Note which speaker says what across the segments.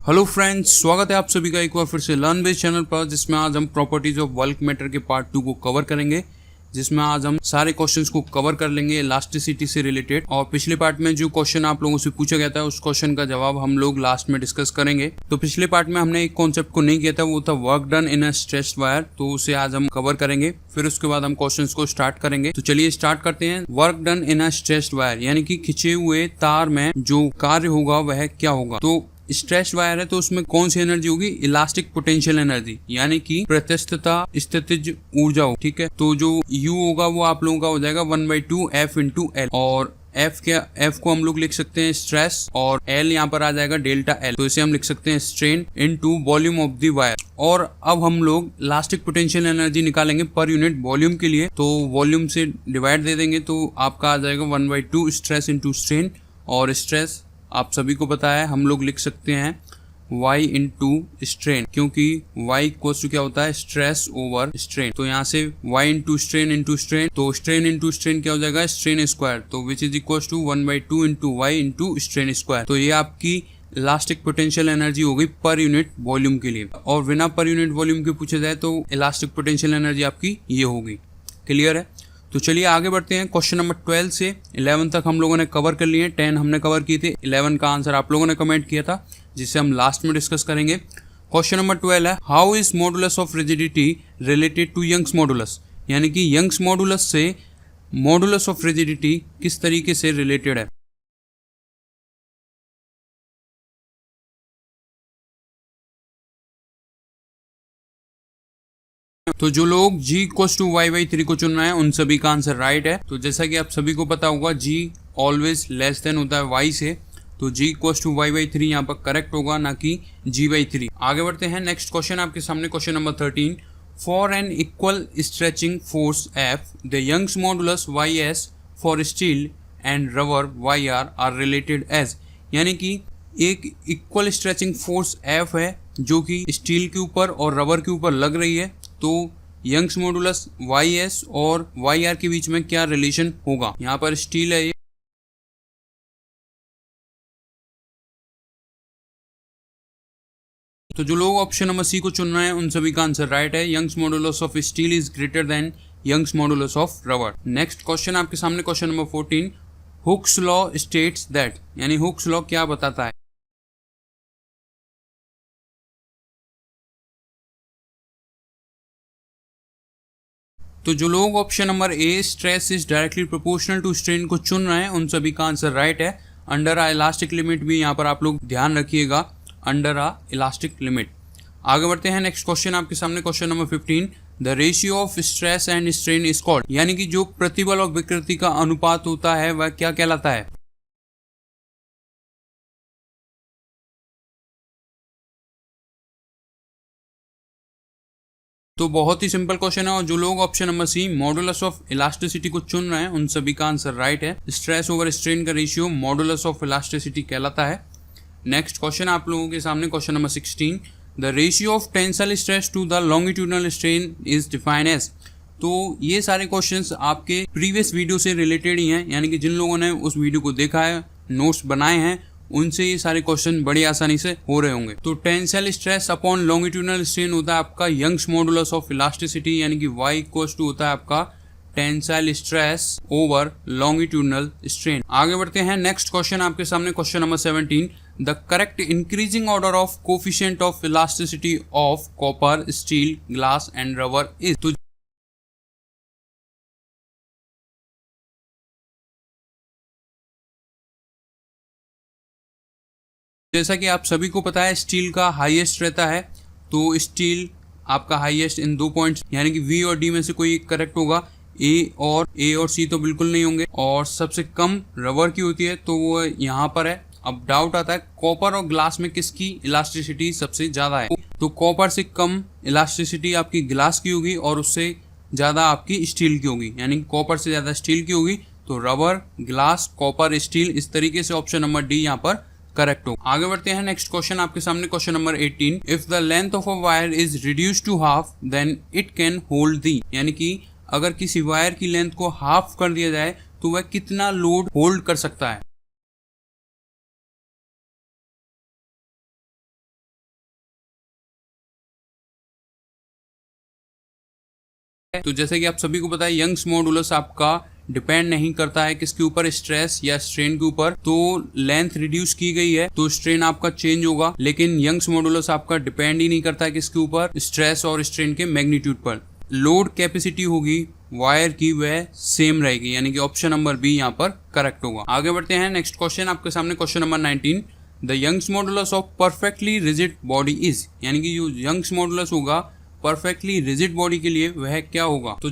Speaker 1: Hello friends, स्वागत है आप सभी का एक बार फिर से लर्न बेस चैनल पर, जिसमें आज हम प्रॉपर्टीज ऑफ बल्क मैटर के पार्ट 2 को कवर करेंगे, जिसमें आज हम सारे क्वेश्चंस को कवर कर लेंगे इलास्टिसिटी से रिलेटेड। और पिछले पार्ट में जो क्वेश्चन आप लोगों से पूछा गया था उस क्वेश्चन का जवाब हम लोग लास्ट में डिस्कस करेंगे। तो पिछले पार्ट में हमने एक कॉन्सेप्ट को नहीं किया था, वो था work done in a stretched wire, तो उसे आज हम कवर करेंगे। फिर उसके बाद हम क्वेश्चंस को स्टार्ट करेंगे। तो चलिए स्टार्ट करते हैं। Work done in a stretched wire यानी कि खिंचे हुए तार में जो कार्य होगा वह क्या होगा। तो स्ट्रेच वायर है तो उसमें कौन सी एनर्जी होगी, इलास्टिक पोटेंशियल एनर्जी यानी कि प्रत्यस्तता स्थितिज ऊर्जा हो। ठीक है, तो जो U होगा वो आप लोगों का हो जाएगा 1/2 F इंटू एल, और F को हम लोग लिख सकते हैं स्ट्रेस, और L यहाँ पर आ जाएगा डेल्टा L, तो इसे हम लिख सकते हैं strain into volume of the wire. और अब हम लोग इलास्टिक पोटेंशियल एनर्जी निकालेंगे पर यूनिट वॉल्यूम के लिए, तो वॉल्यूम से डिवाइड दे देंगे तो आपका आ जाएगा 1/2 स्ट्रेस इंटू स्ट्रेन। और स्ट्रेस आप सभी को पता है, हम लोग लिख सकते हैं y इंटू स्ट्रेन, क्योंकि y इक्वल्स टू क्या होता है, स्ट्रेस ओवर स्ट्रेन। तो यहाँ से y इंटू स्ट्रेन, तो स्ट्रेन इंटू स्ट्रेन क्या हो जाएगा, स्ट्रेन स्क्वायर, तो which is equals to 1/2 into y into strain square. तो ये आपकी इलास्टिक पोटेंशियल एनर्जी हो गई पर यूनिट वॉल्यूम के लिए। और बिना पर यूनिट वॉल्यूम के पूछे जाए तो इलास्टिक पोटेंशियल एनर्जी आपकी ये होगी। क्लियर है। तो चलिए आगे बढ़ते हैं। क्वेश्चन नंबर 12 से 11 तक हम लोगों ने कवर कर लिए। 10 हमने कवर किए थे, 11 का आंसर आप लोगों ने कमेंट किया था, जिसे हम लास्ट में डिस्कस करेंगे। क्वेश्चन नंबर 12 है, how is modulus of rigidity related to Young's modulus, यानी कि यंग्स मॉडुलस से मॉडुलस ऑफ रिजिडिटी किस तरीके से रिलेटेड है। तो जो लोग G इक्वल्स टू y/3 को चुन रहे हैं उन सभी का आंसर राइट है। तो जैसा कि आप सभी को पता होगा G ऑलवेज लेस देन होता है y से, तो G इक्वल्स टू y/3 यहाँ पर करेक्ट होगा, ना कि G/3। आगे बढ़ते हैं। नेक्स्ट क्वेश्चन आपके सामने, question number 13, for an equal stretching force F the Young's modulus YS for steel and rubber YR are related as, यानी कि एक इक्वल स्ट्रेचिंग फोर्स F है जो कि स्टील के ऊपर और रबर के ऊपर लग रही है, तो यंग्स मॉडुलस YS और YR के बीच में क्या रिलेशन होगा। यहाँ पर स्टील है ये, तो जो लोग ऑप्शन नंबर सी को चुन रहे हैं उन सभी का आंसर राइट है। Young's modulus of steel is greater than Young's modulus of rubber. Next question आपके सामने, question number 14, Hooke's law states that, यानी हुक्स लॉ क्या बताता है। तो जो लोग option number A stress is directly proportional to strain को चुन रहे हैं उन सभी का आंसर राइट है। अंडर आ इलास्टिक लिमिट भी यहाँ पर आप लोग ध्यान रखिएगा, अंडर आ इलास्टिक लिमिट। आगे बढ़ते हैं। नेक्स्ट क्वेश्चन आपके सामने, question number 15, the ratio of stress and strain is called, यानी कि जो प्रतिबल और विकृति का अनुपात होता है वह क्या कहलाता है। तो बहुत ही सिंपल क्वेश्चन है, और जो लोग option number C modulus of elasticity को चुन रहे हैं उन सभी का आंसर राइट है। स्ट्रेस ओवर स्ट्रेन का रेशियो मॉडुलस ऑफ इलास्टिसिटी कहलाता है। नेक्स्ट क्वेश्चन आप लोगों के सामने, question number 16, the ratio of tensile stress to the longitudinal strain is defined as. तो ये सारे क्वेश्चंस आपके प्रीवियस वीडियो से रिलेटेड ही हैं, यानी कि जिन लोगों ने उस वीडियो को देखा है, नोट्स बनाए हैं, उनसे ये सारे क्वेश्चन बड़ी आसानी से हो रहे होंगे। तो tensile stress upon longitudinal strain होता है आपका यंग्स मॉडुलस ऑफ इलास्टिसिटी, यानी कि y इक्वल्स टू होता है आपका tensile stress over longitudinal strain. आगे बढ़ते हैं। नेक्स्ट क्वेश्चन आपके सामने, question number 17, the correct increasing order of coefficient of elasticity of copper, steel, glass and rubber is. तो जैसा कि आप सभी को पता है स्टील का हाईएस्ट रहता है, तो स्टील आपका हाईएस्ट इन 2 पॉइंट्स, यानी कि V और D में से कोई एक करेक्ट होगा। A और C तो बिल्कुल नहीं होंगे। और सबसे कम रबर की होती है, तो वो यहाँ पर है। अब डाउट आता है कॉपर और ग्लास में किसकी इलास्टिसिटी सबसे ज्यादा है। तो कॉपर से कम इलास्टिसिटी आपकी ग्लास की होगी और उससे ज्यादा आपकी स्टील की होगी, यानी कॉपर से ज्यादा स्टील की होगी। तो रबर, ग्लास, कॉपर, स्टील, इस तरीके से ऑप्शन नंबर डी यहाँ पर करेक्ट हो। आगे बढ़ते हैं। नेक्स्ट क्वेश्चन आपके सामने, question number 18, if the length of a wire is reduced to half then it can hold the, यानी कि अगर किसी वायर की लेंथ को हाफ कर दिया जाए तो वह कितना लोड होल्ड कर सकता है। तो जैसे कि आप सभी को पता है यंग्स मॉडुलस आपका डिपेंड नहीं करता है किसके ऊपर, स्ट्रेस या स्ट्रेन के ऊपर। तो लेंथ रिड्यूस की गई है तो स्ट्रेन आपका चेंज होगा, लेकिन यंग्स मॉडुलस आपका डिपेंड ही नहीं करता है किसके ऊपर, स्ट्रेस और स्ट्रेन के मैग्नीट्यूड पर। लोड कैपेसिटी होगी वायर की वह सेम रहेगी, यानी कि ऑप्शन नंबर बी यहाँ पर करेक्ट होगा। आगे बढ़ते हैं नेक्स्ट क्वेश्चन आपके सामने, question number 19। The Young's modulus of perfectly rigid body is, यानी कि जो यंग्स मॉडुलस होगा परफेक्टली रिजिड बॉडी के लिए वह क्या होगा। तो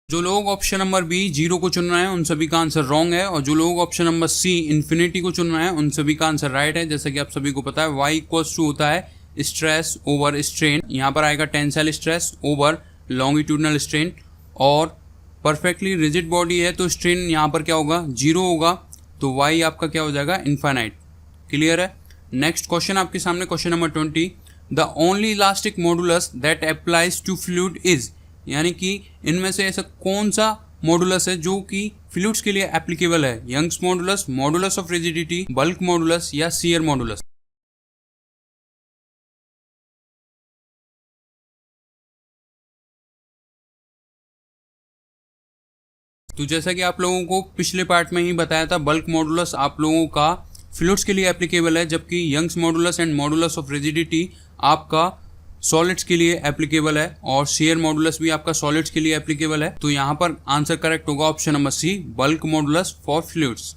Speaker 1: जो लोग ऑप्शन नंबर बी 0 को चुन रहे हैं उन सभी का आंसर रॉन्ग है, और जो लोग ऑप्शन नंबर सी इन्फिनिटी को चुन रहे हैं उन सभी का आंसर राइट है। जैसा कि आप सभी को पता है y इक्वल्स टू होता है स्ट्रेस ओवर स्ट्रेन, यहाँ पर आएगा tensile stress over longitudinal strain, और परफेक्टली रिजिड बॉडी है तो स्ट्रेन यहाँ पर क्या होगा 0 होगा, तो y आपका क्या हो जाएगा इनफाइनाइट। क्लियर है। नेक्स्ट क्वेश्चन आपके सामने, question number 20। The only elastic modulus that applies to fluid is, यानी कि इनमें से ऐसा कौन सा मॉडुलस है जो कि फ्लूइड्स के लिए एप्लीकेबल है। Young's modulus, modulus of rigidity, bulk modulus या शियर मॉडुलस। तो जैसा कि आप लोगों को पिछले पार्ट में ही बताया था, बल्क मॉडुलस आप लोगों का फ्लूइड्स के लिए एप्लीकेबल है, जबकि Young's modulus and modulus of rigidity आपका सॉलिड्स के लिए एप्लीकेबल है, और शेयर मॉडुलस भी आपका सॉलिड्स के लिए एप्लीकेबल है। तो यहाँ पर आंसर करेक्ट होगा option number C, bulk modulus for fluids.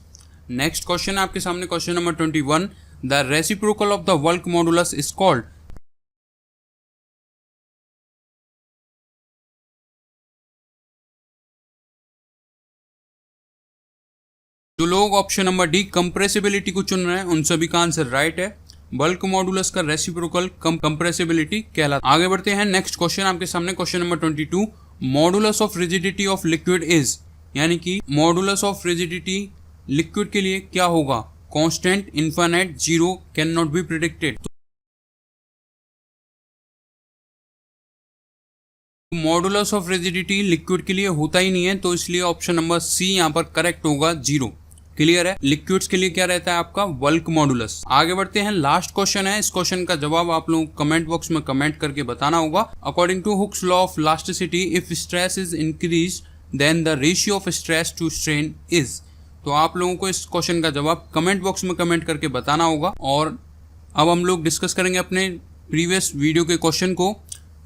Speaker 1: Next question आपके सामने, question number 21। The reciprocal of the bulk modulus is called. जो लोग ऑप्शन नंबर डी कंप्रेसिबिलिटी को चुन रहे हैं उन सभी का आंसर राइट है। बल्क मॉडुलस का रेसिप्रोकल कंप्रेसिबिलिटी कहलाता है। आगे बढ़ते हैं नेक्स्ट क्वेश्चन आपके सामने, question number 22। Modulus of rigidity of liquid is, यानी कि मॉडुलस ऑफ रिजिडिटी लिक्विड के लिए क्या होगा। Constant, infinite, zero, can not be predicted. Modulus of rigidity liquid के लिए होता ही नहीं है, तो इसलिए ऑप्शन नंबर सी यहाँ पर करेक्ट होगा, 0। क्लियर है। लिक्विड्स के लिए क्या रहता है आपका बल्क मॉडुलस। आगे बढ़ते हैं, लास्ट क्वेश्चन है। इस क्वेश्चन का जवाब आप लोगों को कमेंट बॉक्स में कमेंट करके बताना होगा। According to Hooke's law of elasticity, if stress is increase then the ratio of stress to strain is. तो आप लोगों को इस क्वेश्चन का जवाब कमेंट बॉक्स में कमेंट करके बताना होगा। और अब हम लोग डिस्कस करेंगे अपने प्रीवियस वीडियो के क्वेश्चन को,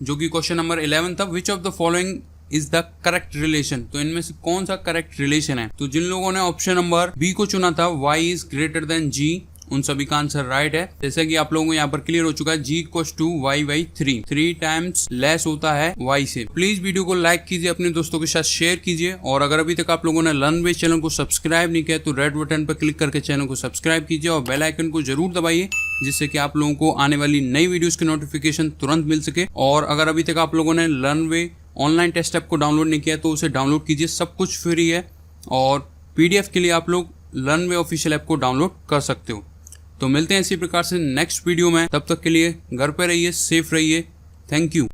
Speaker 1: जो कि क्वेश्चन नंबर 11 था। Which of the following is the correct relation, तो इनमें से कौन सा करेक्ट रिलेशन है। तो जिन लोगों ने ऑप्शन नंबर बी को चुना था, y is greater then g, उन सभी का आंसर राइट है। जैसे कि आप लोगों को यहाँ पर क्लियर हो चुका है, g equals to y by 3 times less होता है y से। प्लीज वीडियो को लाइक कीजिए, अपने दोस्तों के साथ शेयर कीजिए, और अगर अभी तक आप लोगों ने लर्नवेज चैनल को सब्सक्राइब नहीं किया तो रेड बटन पर क्लिक करके चैनल को सब्सक्राइब कीजिए और बेल आइकन को जरूर दबाइए, जिससे कि आप लोगों को आने वाली नई वीडियोस की नोटिफिकेशन तुरंत मिल सके। और अगर अभी तक आप लोगों ने लर्नवे ऑनलाइन टेस्ट ऐप को डाउनलोड नहीं किया तो उसे डाउनलोड कीजिए, सब कुछ फ्री है, और पीडीएफ के लिए आप लोग लर्नवे ऑफिशियल ऐप को डाउनलोड कर सकते हो। तो मिलते हैं इसी प्रकार से नेक्स्ट वीडियो में, तब तक के लिए घर पे रहिए, सेफ रहिए। Thank you.